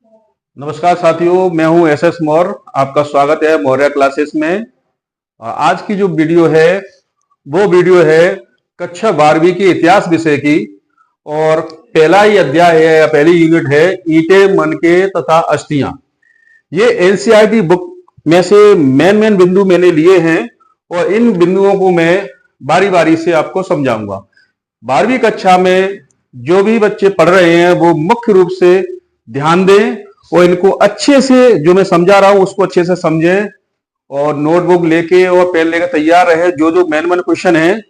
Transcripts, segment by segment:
नमस्कार साथियों, मैं हूं एसएस मौर्य। आपका स्वागत है मौर्य क्लासेस में। आज की जो वीडियो है वो वीडियो है कक्षा 12वीं के इतिहास विषय की। और पहला ही अध्याय है या पहली यूनिट है ईंटें, मनके तथा अस्थियां। ये एनसीईआरटी बुक में से मेन बिंदु मैंने लिए हैं और इन बिंदुओं को मैं बारी बारी से आपको समझाऊंगा। 12वीं कक्षा में जो भी बच्चे पढ़ रहे हैं वो मुख्य रूप से ध्यान दें और इनको अच्छे से, जो मैं समझा रहा हूं उसको अच्छे से समझें और नोटबुक लेके और पेन लेकर तैयार रहे। जो जो मेन क्वेश्चन है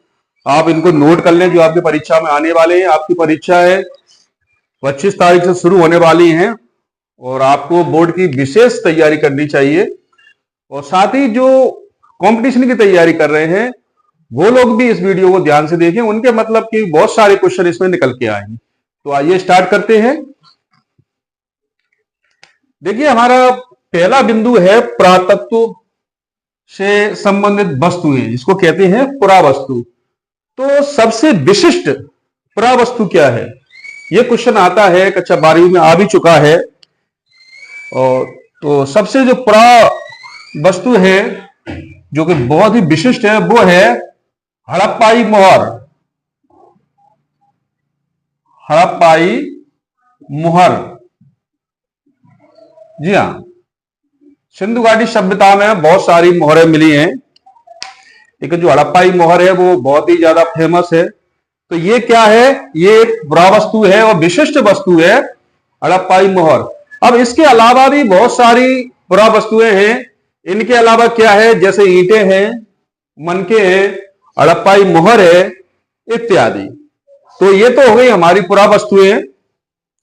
आप इनको नोट कर लें, जो आपकी परीक्षा में आने वाले हैं। आपकी परीक्षा है 25 तारीख से शुरू होने वाली हैं और आपको बोर्ड की विशेष तैयारी करनी चाहिए। और साथ ही जो कंपटीशन की तैयारी कर रहे हैं वो लोग भी इस वीडियो को ध्यान से देखें, उनके मतलब कि बहुत सारे क्वेश्चन इसमें निकल के आएंगे। तो आइए स्टार्ट करते हैं। देखिए, हमारा पहला बिंदु है पुरातत्व से संबंधित वस्तुएं, इसको कहते हैं पुरावस्तु। तो सबसे विशिष्ट पुरावस्तु क्या है, यह क्वेश्चन आता है, कक्षा 12वीं में आ भी चुका है। और तो सबसे जो पुरा वस्तु है जो कि बहुत ही विशिष्ट है वो है हड़प्पाई मोहर। हड़प्पाई मोहर, जी हाँ, सिंधु घाटी सभ्यता में बहुत सारी मोहरें मिली हैं, लेकिन जो हड़प्पाई मोहर है वो बहुत ही ज्यादा फेमस है। तो ये क्या है, ये पुरावस्तु है और विशिष्ट वस्तु है हड़प्पाई मोहर। अब इसके अलावा भी बहुत सारी पुरावस्तुएं हैं। इनके अलावा क्या है, जैसे ईंटें हैं, मनके हैं, हड़प्पाई मोहर है इत्यादि। तो ये तो हो गई हमारी पुरावस्तुएं।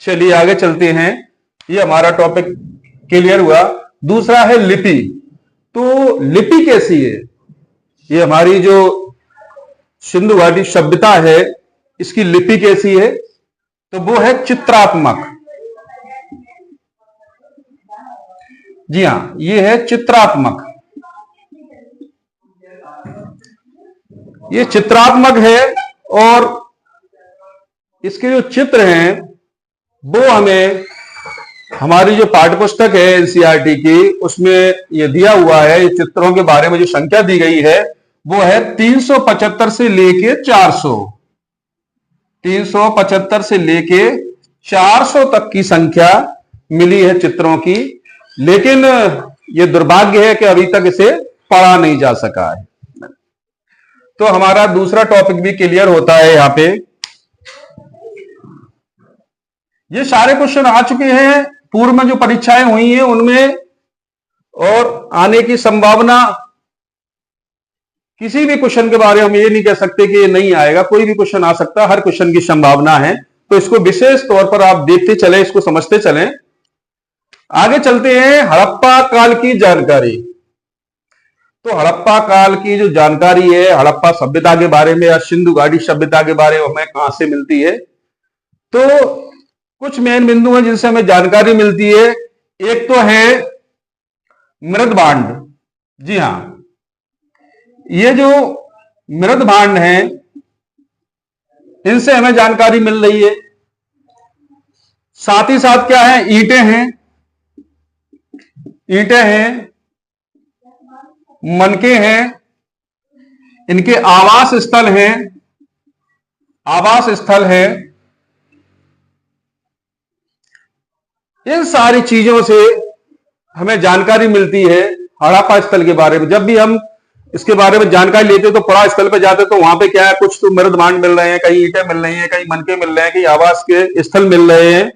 चलिए आगे चलते हैं, ये हमारा टॉपिक क्लियर हुआ। दूसरा है लिपि। तो लिपि कैसी है, ये हमारी जो सिंधु घाटी सभ्यता है इसकी लिपि कैसी है, तो वो है चित्रात्मक। जी हां, ये है चित्रात्मक। ये चित्रात्मक है और इसके जो चित्र हैं वो हमें हमारी जो पाठ्य पुस्तक है एनसीईआरटी की उसमें ये दिया हुआ है। ये चित्रों के बारे में जो संख्या दी गई है वो है 375 से लेके 400। 375 से लेके 400 तक की संख्या मिली है चित्रों की। लेकिन ये दुर्भाग्य है कि अभी तक इसे पढ़ा नहीं जा सका है। तो हमारा दूसरा टॉपिक भी क्लियर होता है यहां पे। ये सारे क्वेश्चन आ चुके हैं पूर्व में जो परीक्षाएं हुई हैं उनमें, और आने की संभावना, किसी भी क्वेश्चन के बारे में हम ये नहीं कह सकते कि ये नहीं आएगा। कोई भी क्वेश्चन आ सकता है, हर क्वेश्चन की संभावना है। तो इसको विशेष तौर पर आप देखते चलें, इसको समझते चलें। आगे चलते हैं, हड़प्पा काल की जानकारी। तो हड़प्पा काल की जो जानकारी है हड़प्पा सभ्यता के बारे में या सिंधु घाटी सभ्यता के बारे में हमें कहां से मिलती है, तो कुछ मेन बिंदु हैं जिनसे हमें जानकारी मिलती है। एक तो है मृद भांड। जी हां, ये जो मृद भांड हैं इनसे हमें जानकारी मिल रही है। साथ ही साथ क्या है, ईंटें हैं, ईंटें हैं, मनके हैं, इनके आवास स्थल हैं, आवास स्थल है। इन सारी चीजों से हमें जानकारी मिलती है हड़प्पा स्थल के बारे में। जब भी हम इसके बारे में जानकारी लेते तो पुरा स्थल पे जाते तो वहां पे क्या है, कुछ तो मृद भांड मिल रहे हैं, कहीं ईंटें मिल रही हैं, कहीं मनके मिल रहे हैं, कहीं आवास के स्थल मिल रहे हैं।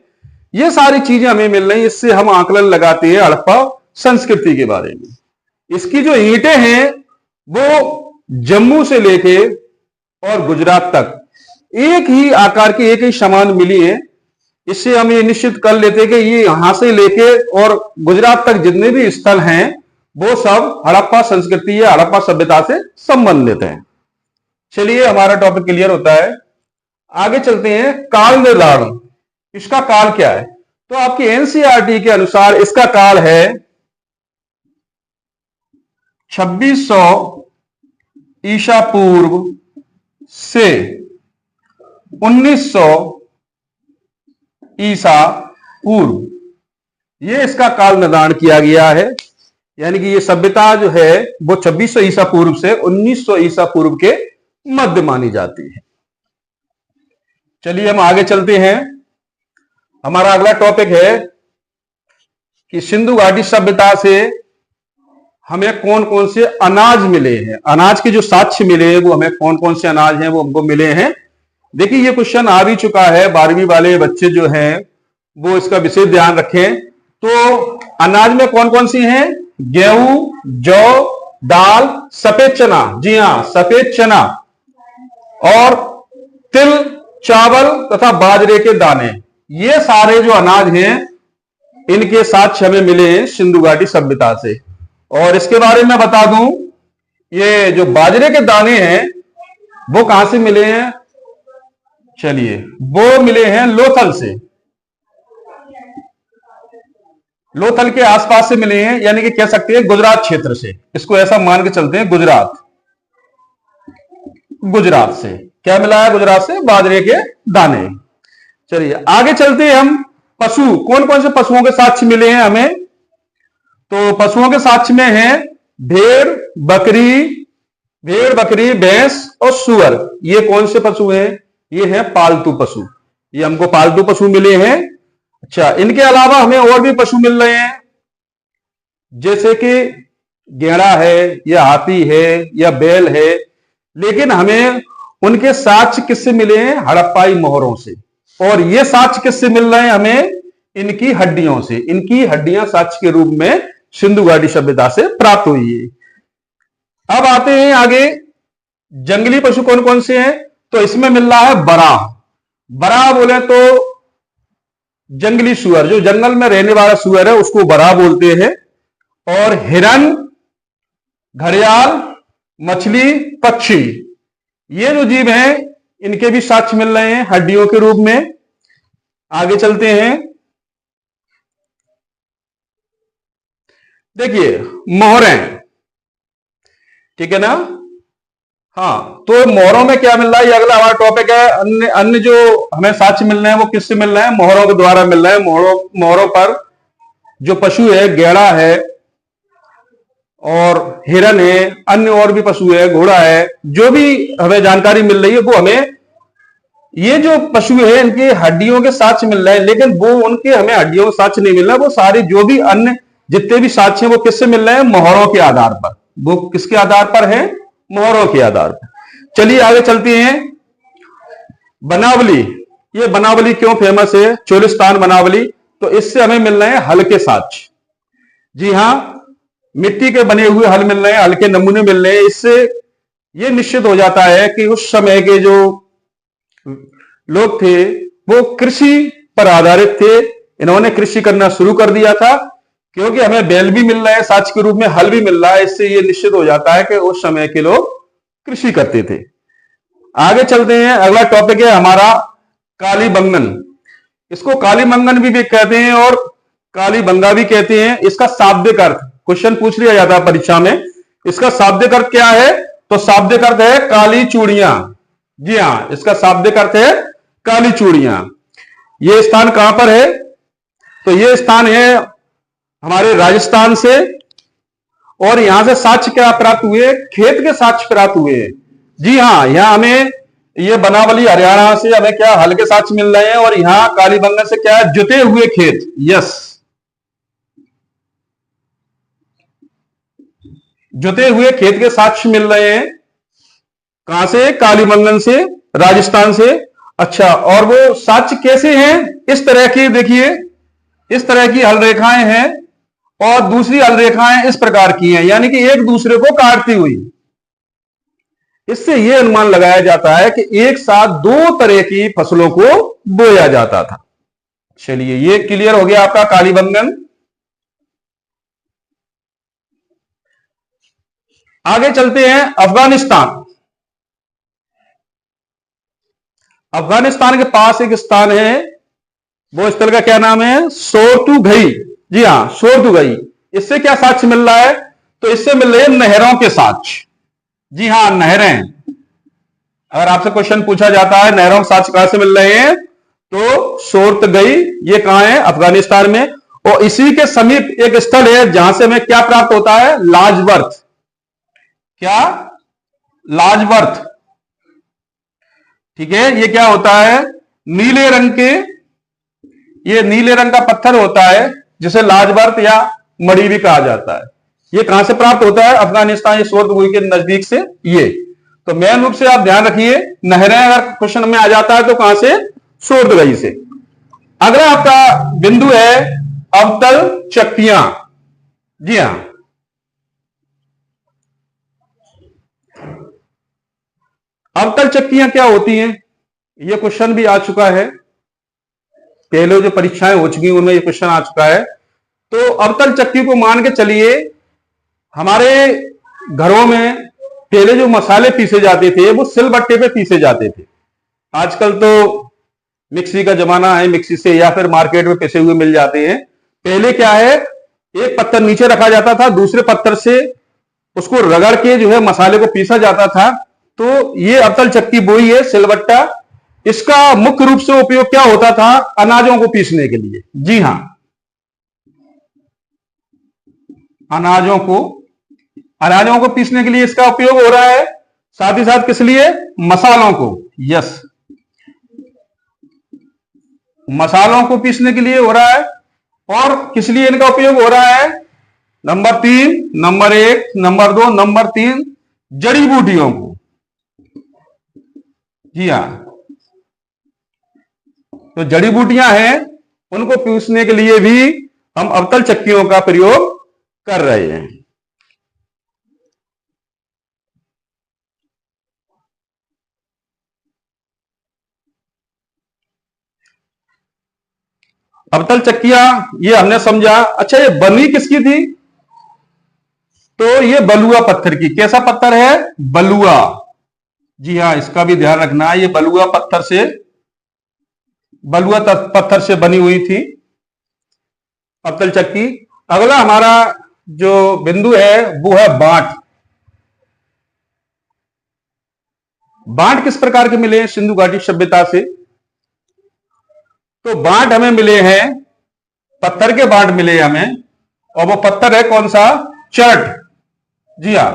ये सारी चीजें हमें मिल रही हैं। इससे हम आकलन लगाते हैं हड़प्पा संस्कृति के बारे में। इसकी जो ईंटें हैं वो जम्मू से लेके और गुजरात तक एक ही आकार की, एक ही समान मिली है। इससे हम ये निश्चित कर लेते हैं कि ये यहां से लेके और गुजरात तक जितने भी स्थल हैं वो सब हड़प्पा संस्कृति या हड़प्पा सभ्यता से संबंधित हैं। चलिए हमारा टॉपिक क्लियर होता है। आगे चलते हैं, काल निर्धारण। इसका काल क्या है, तो आपकी एनसीईआरटी के अनुसार इसका काल है 2600 ईसा पूर्व से 1900 ईसा पूर्व। ये इसका काल निर्धारण किया गया है, यानी कि ये सभ्यता जो है वो 2600 ईसा पूर्व से 1900 ईसा पूर्व के मध्य मानी जाती है। चलिए हम आगे चलते हैं। हमारा अगला टॉपिक है कि सिंधु घाटी सभ्यता से हमें कौन कौन से अनाज मिले हैं, अनाज के जो साक्ष्य मिले हैं वो हमें कौन कौन से अनाज हैं वो हमको मिले हैं। देखिए ये क्वेश्चन आ भी चुका है, 12वीं वाले बच्चे जो हैं वो इसका विशेष ध्यान रखें। तो अनाज में कौन कौन सी हैं? गेहूं, जौ, दाल, सफेद चना, जी हां सफेद चना, और तिल, चावल तथा बाजरे के दाने, ये सारे जो अनाज हैं इनके साक्ष्य हमें मिले हैं सिंधु घाटी सभ्यता से। और इसके बारे में बता दूं, ये जो बाजरे के दाने हैं वो कहां से मिले हैं? चलिए वो मिले हैं लोथल से, लोथल के आसपास से मिले हैं, यानी कि कह सकते हैं गुजरात क्षेत्र से, इसको ऐसा मान के चलते हैं गुजरात, गुजरात से क्या मिला है? गुजरात से बाजरे के दाने। चलिए आगे चलते हैं हम। पशु, कौन कौन से पशुओं के साक्ष्य मिले हैं हमें? तो पशुओं के साक्ष्य में है भेड़, बकरी, भैंस और सुअर। ये कौन से पशु हैं? ये हैं पालतू पशु, ये हमको पालतू पशु मिले हैं। अच्छा, इनके अलावा हमें और भी पशु मिल रहे हैं, जैसे कि गेड़ा है या हाथी है या बैल है, लेकिन हमें उनके साक्ष्य किससे मिले हैं? हड़प्पाई मोहरों से। और ये साक्ष्य किससे मिल रहे हैं हमें? इनकी हड्डियों से, इनकी हड्डियां साक्ष्य के रूप में सिंधु घाटी सभ्यता से प्राप्त हुई है। अब आते हैं आगे, जंगली पशु कौन कौन से हैं? तो इसमें मिल रहा है बराह। बराह बोले तो जंगली सुअर, जो जंगल में रहने वाला सुअर है उसको बराह बोलते हैं। और हिरन, घड़ियाल, मछली, पक्षी, ये जो जीव हैं इनके भी साक्ष्य मिल रहे हैं हड्डियों के रूप में। आगे चलते हैं। देखिए मोहरें, ठीक है ना? हाँ, तो मोहरों में क्या मिल रहा है? ये अगला हमारा टॉपिक है। अन्य अन्य जो हमें साक्ष्य मिल रहे हैं वो किससे मिल रहे हैं? मोहरों के द्वारा मिल रहे हैं। मोहरों पर जो पशु है, गेड़ा है और हिरन है, अन्य और भी पशु है, घोड़ा है, जो भी हमें जानकारी मिल रही है वो हमें, ये जो पशु है इनके हड्डियों के साक्ष्य मिल रहे हैं, लेकिन वो उनके हमें हड्डियों के साक्ष्य नहीं मिल रहा। वो सारे जो भी अन्य जितने भी साक्ष्य हैं वो किससे मिल रहे हैं? मोहरों के आधार पर। वो किसके आधार पर है? मोहरों के आधार पर। चलिए आगे चलते हैं। बनावली, ये बनावली क्यों फेमस है? चोलिस्तान बनावली। तो इससे हमें मिल रहे हैं हल के साक्ष्य। जी हां, मिट्टी के बने हुए हल मिल रहे हैं, हल के नमूने मिल रहे हैं। इससे यह निश्चित हो जाता है कि उस समय के जो लोग थे वो कृषि पर आधारित थे। इन्होंने कृषि करना शुरू कर दिया था, क्योंकि हमें बैल भी मिल रहा है साक्ष्य के रूप में, हल भी मिल रहा है। इससे यह निश्चित हो जाता है कि उस समय के लोग कृषि करते थे। आगे चलते हैं। अगला टॉपिक है हमारा कालीबंगन। इसको कालीबंगन भी कहते हैं और कालीबंगा भी कहते हैं। इसका शाब्दिक अर्थ क्वेश्चन पूछ लिया जाता है परीक्षा में, इसका शाब्दिक अर्थ क्या है? तो शाब्दिक अर्थ है काली चूड़ियां। जी हां, इसका शाब्दिक अर्थ है काली चूड़ियां। यह स्थान कहां पर है? तो यह स्थान है हमारे राजस्थान से। और यहां से साक्ष्य क्या प्राप्त हुए? खेत के साक्ष्य प्राप्त हुए। जी हां, यहां हमें ये बनावली हरियाणा से हमें क्या हल के साक्ष्य मिल रहे हैं, और यहां कालीबंगन से क्या है? जुते हुए खेत। यस, जुते हुए खेत के साक्ष्य मिल रहे हैं। कहां से? कालीबंगन से, राजस्थान से। अच्छा, और वो साक्ष्य कैसे हैं? इस तरह की, देखिए इस तरह की हल रेखाएं हैं, और दूसरी हल रेखाएं इस प्रकार की हैं, यानी कि एक दूसरे को काटती हुई। इससे यह अनुमान लगाया जाता है कि एक साथ दो तरह की फसलों को बोया जाता था। चलिए ये क्लियर हो गया आपका कालीबंगन। आगे चलते हैं अफगानिस्तान। अफगानिस्तान के पास एक स्थान है, वो स्थल का क्या नाम है? सोर्तुगई। जी हां, सोर्तुगई। इससे क्या साक्ष्य मिल रहा है? तो इससे मिल रहे हैं नहरों के साक्ष्य। जी हां, नहरें। अगर आपसे क्वेश्चन पूछा जाता है नहरों के साक्ष्य कहां से मिल रहे हैं, तो सोर्तुगई, ये कहां है? अफगानिस्तान में। और इसी के समीप एक स्थल है जहां से हमें क्या प्राप्त होता है, लाजवर्थ। क्या, लाजवर्थ। ठीक है, ये क्या होता है, नीले रंग के, ये नीले रंग का पत्थर होता है जिसे लाजवर्थ या मणि भी कहा जाता है। ये कहां से प्राप्त होता है, अफगानिस्तान, ये सोर्दगुई के नजदीक से। ये तो मेन रूप से आप ध्यान रखिए, नहरें अगर क्वेश्चन में आ जाता है तो कहां से, सोर्दगई से। अगला आपका बिंदु है अवतल चक्कियां। जी हां, अवतल चक्कियां क्या होती हैं, यह क्वेश्चन भी आ चुका है, पहले जो परीक्षाएं हो चुकी उनमें यह क्वेश्चन आ चुका है। तो अवतल चक्की को मान के चलिए, हमारे घरों में पहले जो मसाले पीसे जाते थे वो सिलबट्टे पे पीसे जाते थे। आजकल तो मिक्सी का जमाना है, मिक्सी से या फिर मार्केट में पिसे हुए मिल जाते हैं। पहले क्या है, एक पत्थर नीचे रखा जाता था, दूसरे पत्थर से उसको रगड़ के जो है मसाले को पीसा जाता था। तो ये अवतल चक्की वही है, सिलबट्टा। इसका मुख्य रूप से उपयोग क्या होता था, अनाजों को पीसने के लिए। जी हां, अनाजों को पीसने के लिए इसका उपयोग हो रहा है। साथ ही साथ किस लिए, मसालों को, यस, मसालों को पीसने के लिए हो रहा है। और किस लिए इनका उपयोग हो रहा है, नंबर 3, नंबर 1, नंबर 2, नंबर 3, जड़ी बूटियों को। जी हां, तो जड़ी बूटियां हैं, उनको पीसने के लिए भी हम अवतल चक्कियों का प्रयोग कर रहे हैं। अवतल चक्कियां ये हमने समझा। अच्छा, ये बनी किसकी थी, तो ये बलुआ पत्थर की। कैसा पत्थर है, बलुआ। जी हां, इसका भी ध्यान रखना है, ये बलुआ पत्थर से बनी हुई थी अवतल चक्की। अगला हमारा जो बिंदु है वो है बांट। बांट किस प्रकार के मिले हैं सिंधु घाटी सभ्यता से, तो बांट हमें मिले हैं, पत्थर के बांट मिले हमें, और वो पत्थर है कौन सा, चर्ट। जी हां,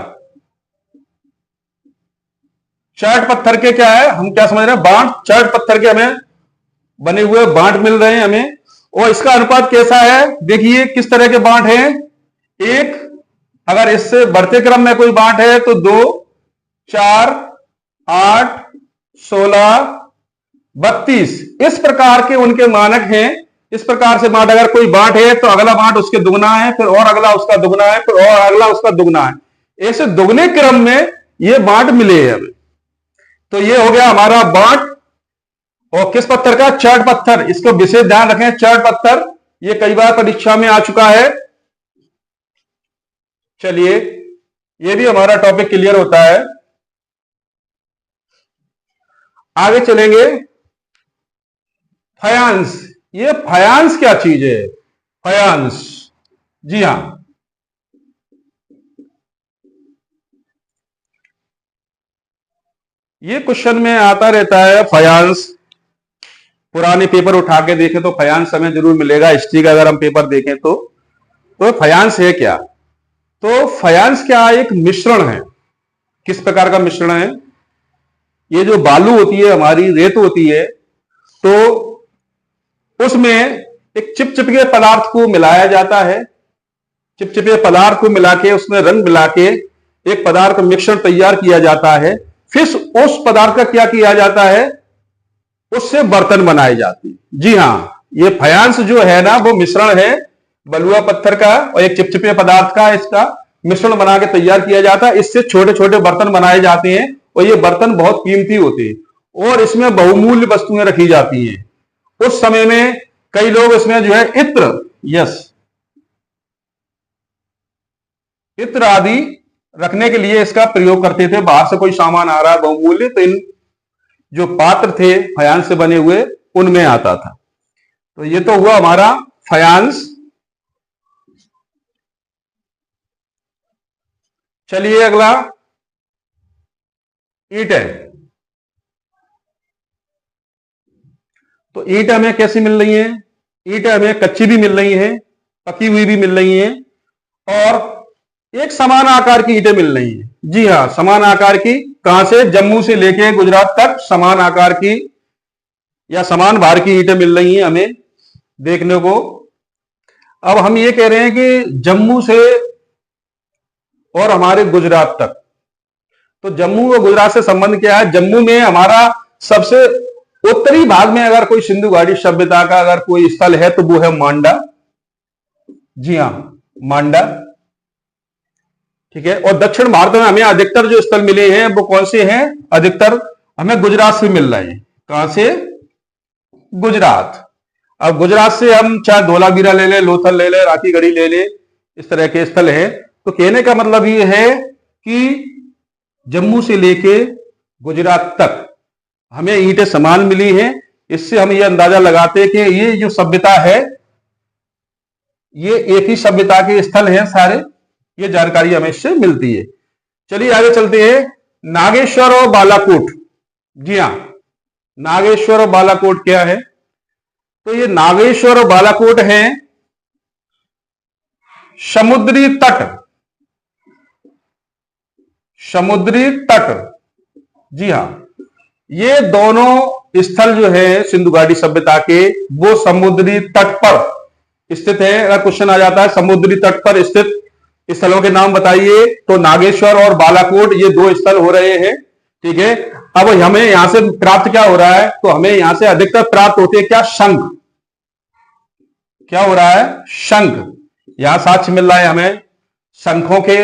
चर्ट पत्थर के क्या है, हम क्या समझ रहे हैं, बांट। चर्ट पत्थर के हमें बने हुए बांट मिल रहे हैं हमें। और इसका अनुपात कैसा है, देखिए किस तरह के बांट हैं। एक, अगर इससे बढ़ते क्रम में कोई बांट है तो 2, 4, 8, 16, 32, इस प्रकार के उनके मानक हैं। इस प्रकार से बांट, अगर कोई बांट है तो अगला बांट उसके दुगना है, फिर और अगला उसका दुगना है, फिर और अगला उसका दुगना है। ऐसे दुगने क्रम में ये बांट मिले हैं हमें। तो ये हो गया हमारा बांट। और किस पत्थर का, चर्ट पत्थर। इसको विशेष ध्यान रखें, चर्ट पत्थर, ये कई बार परीक्षा में आ चुका है। चलिए, ये भी हमारा टॉपिक क्लियर होता है। आगे चलेंगे, फायांस। ये फायांस क्या चीज है, फायांस। जी हां, ये क्वेश्चन में आता रहता है फायांस। पुराने पेपर उठा के देखें तो फायांस हमें जरूर मिलेगा। हिस्ट्री का अगर हम पेपर देखें तो फायांस है क्या, तो फायांस क्या, एक मिश्रण है। किस प्रकार का मिश्रण है, ये जो बालू होती है हमारी, रेत होती है, तो उसमें एक चिपचिपे पदार्थ को मिलाया जाता है। चिपचिपे पदार्थ को मिला के, उसमें रंग मिला के एक पदार्थ का मिश्रण तैयार किया जाता है। फिर उस पदार्थ का क्या किया जाता है, उससे बर्तन बनाए जाते हैं। जी हां, ये फायांस जो है ना, वो मिश्रण है बलुआ पत्थर का और एक चिपचिपे पदार्थ का। इसका मिश्रण बना के तैयार किया जाता है। इससे छोटे छोटे बर्तन बनाए जाते हैं और ये बर्तन बहुत कीमती होते हैं और इसमें बहुमूल्य वस्तुएं रखी जाती हैं। उस समय में कई लोग इसमें जो है इत्र, यस, इत्र आदि रखने के लिए इसका प्रयोग करते थे। बाहर से कोई सामान आ रहा है बहुमूल्य, तो इन जो पात्र थे फायांस से बने हुए, उनमें आता था। तो ये तो हुआ हमारा फायांस। चलिए अगला, ईंट है। तो ईंट हमें कैसी मिल रही है, ईंट हमें कच्ची भी मिल रही है पकी हुई भी मिल रही हैं, और एक समान आकार की ईंटें मिल रही हैं। जी हाँ, समान आकार की। कहां से? जम्मू से लेके गुजरात तक समान आकार की या समान भार की ईंटें मिल रही हैं हमें देखने को। अब हम ये कह रहे हैं कि जम्मू से और हमारे गुजरात तक, तो जम्मू और गुजरात से संबंध क्या है? जम्मू में हमारा सबसे उत्तरी भाग में अगर कोई सिंधु घाटी सभ्यता का अगर कोई स्थल है तो वो है मांडा। जी हाँ, मांडा। ठीक है। और दक्षिण भारत में हमें अधिकतर जो स्थल मिले हैं वो कौन से हैं? अधिकतर हमें गुजरात से मिल रहे हैं। कहां से? गुजरात। अब गुजरात से हम चाहे धोलावीरा ले ले, लोथल ले ले, राखी गढ़ी ले ले, इस तरह के स्थल है। तो कहने का मतलब ये है कि जम्मू से लेके गुजरात तक हमें ईंटें समान मिली हैं। इससे हम ये अंदाजा लगाते हैं कि ये जो सभ्यता है ये एक ही सभ्यता के स्थल हैं सारे। ये जानकारी हमें इससे मिलती है। चलिए आगे चलते हैं। नागेश्वर और बालाकोट। जी हां, नागेश्वर और बालाकोट क्या है? तो ये नागेश्वर और बालाकोट हैं समुद्री तट। समुद्री तट। जी हां, ये दोनों स्थल जो है सिंधु घाटी सभ्यता के वो समुद्री तट पर स्थित है। अगर क्वेश्चन आ जाता है समुद्री तट पर स्थित स्थलों के नाम बताइए, तो नागेश्वर और बालाकोट ये दो स्थल हो रहे हैं। ठीक है। अब हमें यहां से प्राप्त क्या हो रहा है? तो हमें यहां से अधिकतर प्राप्त होते हैं क्या? शंख। क्या हो रहा है? शंख। यहां साक्ष्य मिल रहा है हमें, शंखों के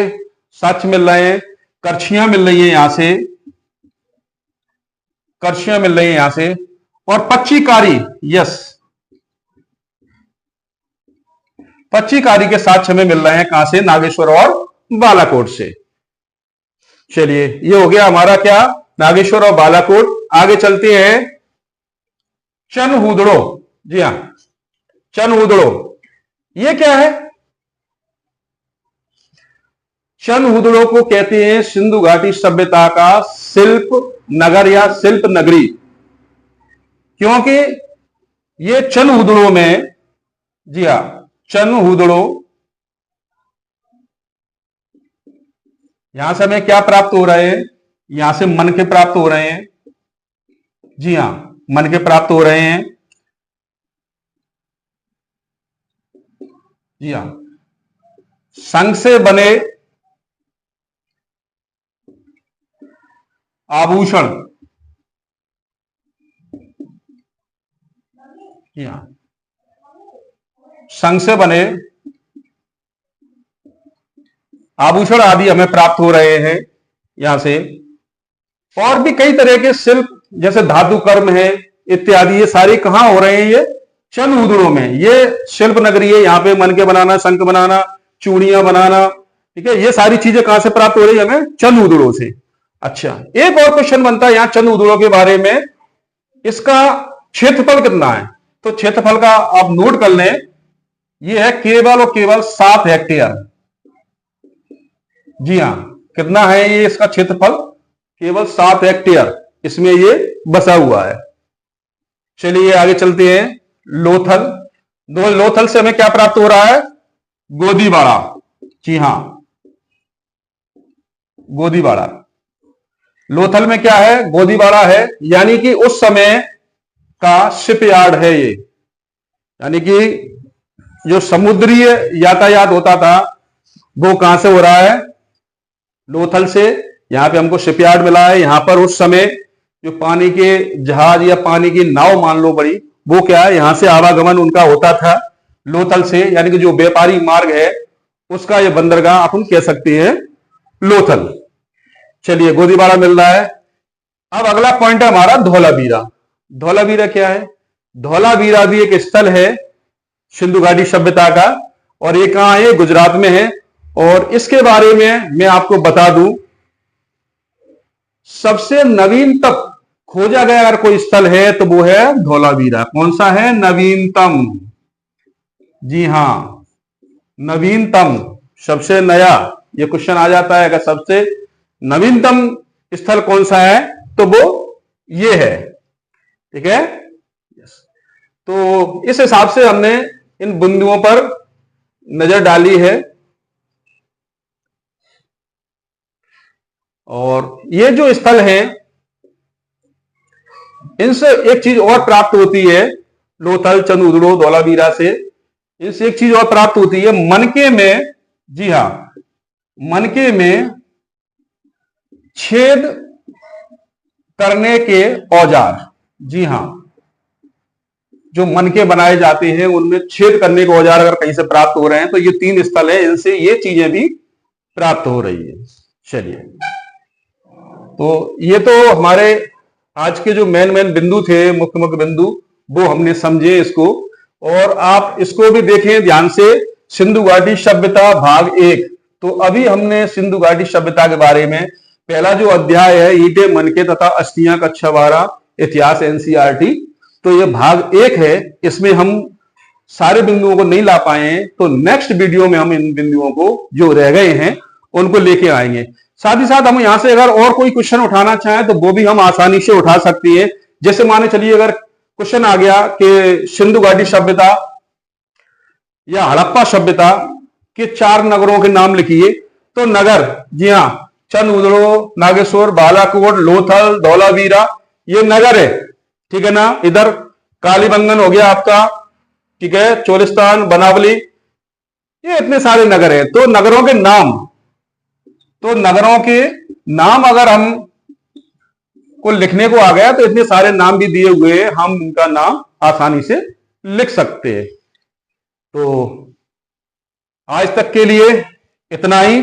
साक्ष्य मिल रहे हैं। करछियां मिल रही है यहां से, करछियां मिल रही है यहां से। और पच्चीकारी, यस, पच्चीकारी के साक्ष्य हमें मिल रहे हैं। कहां से? नागेश्वर और बालाकोट से। चलिए, ये हो गया हमारा क्या? नागेश्वर और बालाकोट। आगे चलते हैं चनहुदड़ो। जी हां, चनहुदड़ो ये क्या है? चनहुदड़ो को कहते हैं सिंधु घाटी सभ्यता का शिल्प नगर या शिल्प नगरी, क्योंकि ये चनहुदड़ो में, जी हां, चनहुदड़ो, यहां से हमें क्या प्राप्त हो रहे हैं? यहां से मन के प्राप्त हो रहे हैं। जी हां, मन के प्राप्त हो रहे हैं। जी हां, संग से बने आभूषण। जी हां, संग से बने आभूषण आदि हमें प्राप्त हो रहे हैं यहां से। और भी कई तरह के शिल्प जैसे धातु कर्म है इत्यादि, ये सारे कहां हो रहे हैं? ये चनहुदड़ो में। ये शिल्प नगरी है। यहाँ पे मन के बनाना, शंख बनाना, चूड़ियां बनाना, ठीक है, ये सारी चीजें कहां से प्राप्त हो रही है? हमें चनहुदड़ो से। अच्छा, एक और क्वेश्चन बनता है यहां चनहुदड़ो के बारे में, इसका क्षेत्रफल कितना है? तो क्षेत्रफल का आप नोट कर लें, यह है केवल और केवल 7 हेक्टेयर। जी हां, कितना है ये इसका क्षेत्रफल? केवल 7 हेक्टेयर इसमें ये बसा हुआ है। चलिए आगे चलते हैं। लोथल। लोथल से हमें क्या प्राप्त हो रहा है? गोदीबाड़ा। जी हां, गोदीबाड़ा। लोथल में क्या है? गोदीबाड़ा है, यानी कि उस समय का शिपयार्ड है ये। यानी कि जो समुद्री यातायात होता था वो कहां से हो रहा है? लोथल से। यहां पे हमको शिपयार्ड मिला है। यहां पर उस समय जो पानी के जहाज या पानी की नाव मान लो बड़ी, वो क्या है, यहां से आवागमन उनका होता था लोथल से। यानी कि जो व्यापारी मार्ग है उसका ये बंदरगाह अपन कह सकते हैं लोथल। चलिए, गोदीबाड़ा मिल रहा है। अब अगला पॉइंट है हमारा धौलावीरा। धौलावीरा क्या है? धौलावीरा भी एक स्थल है सिंधु घाटी सभ्यता का, और ये कहां है? गुजरात में है। और इसके बारे में मैं आपको बता दूं, सबसे नवीनतम खोजा गया अगर कोई स्थल है तो वो है धौलावीरा। कौन सा है? नवीनतम। जी हां, नवीनतम, सबसे नया। ये क्वेश्चन आ जाता है, अगर सबसे नवीनतम स्थल कौन सा है तो वो ये है। ठीक है। तो इस हिसाब से हमने इन बिंदुओं पर नजर डाली है। और ये जो स्थल है, इनसे एक चीज और प्राप्त होती है, लोथल, चंदूदड़ो, धौलावीरा से इनसे एक चीज और प्राप्त होती है, मनके में, जी हां, मनके में छेद करने के औजार। जी हां, जो मनके बनाए जाते हैं उनमें छेद करने के औजार अगर कहीं से प्राप्त हो रहे हैं तो ये 3 स्थल है, इनसे ये चीजें भी प्राप्त हो रही है। चलिए, तो ये तो हमारे आज के जो मेन बिंदु थे, मुख्य बिंदु, वो हमने समझे इसको। और आप इसको भी देखें ध्यान से, सिंधु घाटी सभ्यता भाग 1। तो अभी हमने सिंधु घाटी सभ्यता के बारे में पहला जो अध्याय है, ईंटें, मनके तथा अस्थियां, कक्षा 12, इतिहास, एनसीईआरटी, तो ये भाग 1 है। इसमें हम सारे बिंदुओं को नहीं ला पाए हैं, तो नेक्स्ट वीडियो में हम इन बिंदुओं को जो रह गए हैं उनको लेके आएंगे। साथ ही साथ हम यहां से अगर और कोई क्वेश्चन उठाना चाहें तो वो भी हम आसानी से उठा सकती है। जैसे माने चलिए अगर क्वेश्चन आ गया कि सिंधु घाटी सभ्यता या हड़प्पा सभ्यता के 4 नगरों के नाम लिखिए, तो नगर, जी हां, चंदूदड़ो, नागेश्वर, बालाकोट, लोथल, धौलावीरा, ये नगर है, ठीक है ना। इधर कालीबंगन हो गया आपका, ठीक है, चोलिस्तान, बनावली, ये इतने सारे नगर हैं। तो नगरों के नाम अगर हम को लिखने को आ गया तो इतने सारे नाम भी दिए हुए हैं, हम उनका नाम आसानी से लिख सकते हैं। तो आज तक के लिए इतना ही,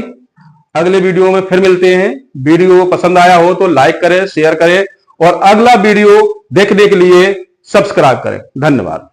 अगले वीडियो में फिर मिलते हैं। वीडियो पसंद आया हो तो लाइक करें, शेयर करें और अगला वीडियो देखने के लिए सब्सक्राइब करें। धन्यवाद।